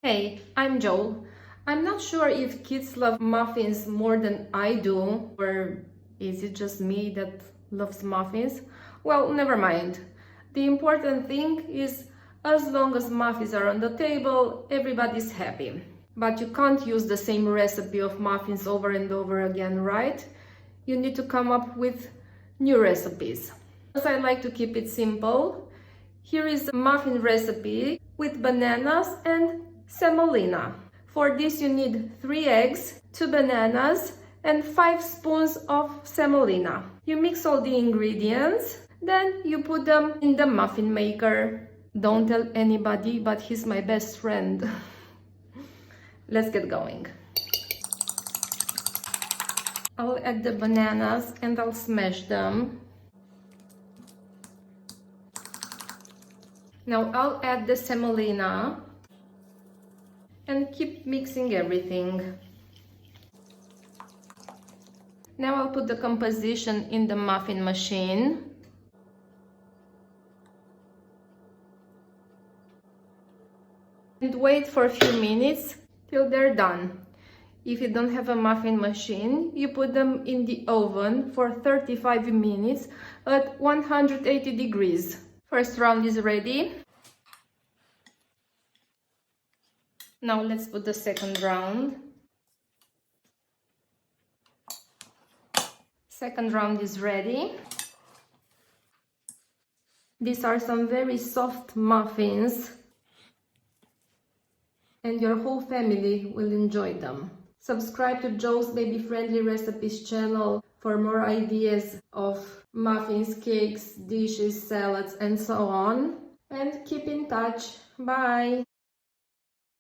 Hey, I'm Joel. I'm not sure if kids love muffins more than I do, or is it just me that loves muffins? Well, never mind. The important thing is, as long as muffins are on the table, everybody's happy. But you can't use the same recipe of muffins over and over again, right? You need to come up with new recipes. As I like to keep it simple, here is a muffin recipe with bananas and semolina. For this you need 3 eggs, 2 bananas and 5 spoons of semolina. You mix all the ingredients, then you put them in the muffin maker. Don't tell anybody, but he's my best friend. Let's get going. I'll add the bananas and I'll smash them. Now I'll add the semolina and keep mixing everything. Now I'll put the composition in the muffin machine. And wait for a few minutes till they're done. If you don't have a muffin machine, you put them in the oven for 35 minutes at 180 degrees. First round is ready. Now let's put the second round. Second round is ready. These are some very soft muffins, and your whole family will enjoy them. Subscribe to Joe's Baby Friendly Recipes channel for more ideas of muffins, cakes, dishes, salads, and so on. And keep in touch. Bye!